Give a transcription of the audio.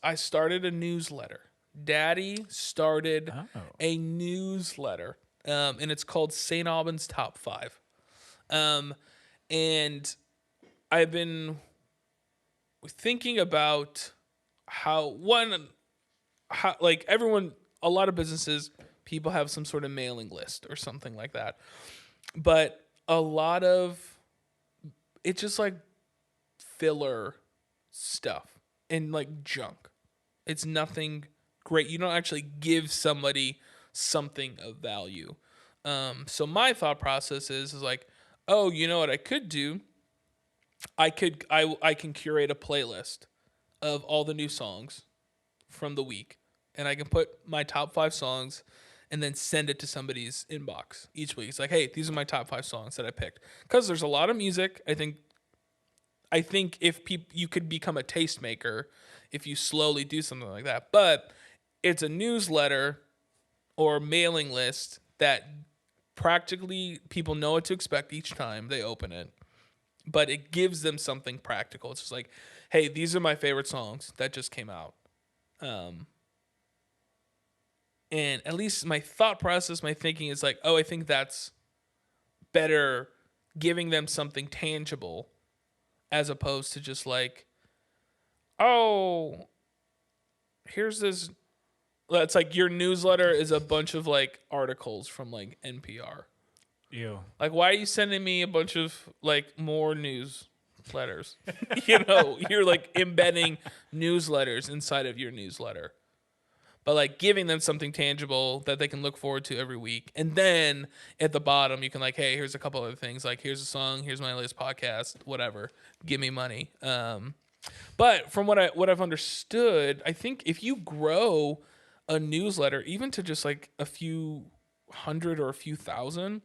I started a newsletter. Daddy started Oh. a newsletter, and it's called St. Aubin's Top Five. Um, and I've been thinking about how like everyone, a lot of businesses, people have some sort of mailing list or something like that, but a lot of it's just like filler stuff and like junk. It's nothing great. You don't actually give somebody something of value. So my thought process is like, oh, you know what I could do? I can curate a playlist of all the new songs from the week, and I can put my top 5 songs, and then send it to somebody's inbox each week. It's like, hey, these are my top 5 songs that I picked, because there's a lot of music. I think if you could become a tastemaker if you slowly do something like that. But it's a newsletter or mailing list that practically people know what to expect each time they open it. But it gives them something practical. It's just like, hey, these are my favorite songs that just came out. Um, and at least my thought process, my thinking is like, oh, I think that's better, giving them something tangible as opposed to just like, oh, here's this. It's like your newsletter is a bunch of like articles from like NPR. Ew. Like, why are you sending me a bunch of like more newsletters? You're like embedding newsletters inside of your newsletter, but like giving them something tangible that they can look forward to every week. And then at the bottom, you can like, hey, here's a couple other things. Like, here's a song, here's my latest podcast, whatever. Give me money. But from what I've understood, I think if you grow a newsletter, even to just like a few hundred or a few thousand,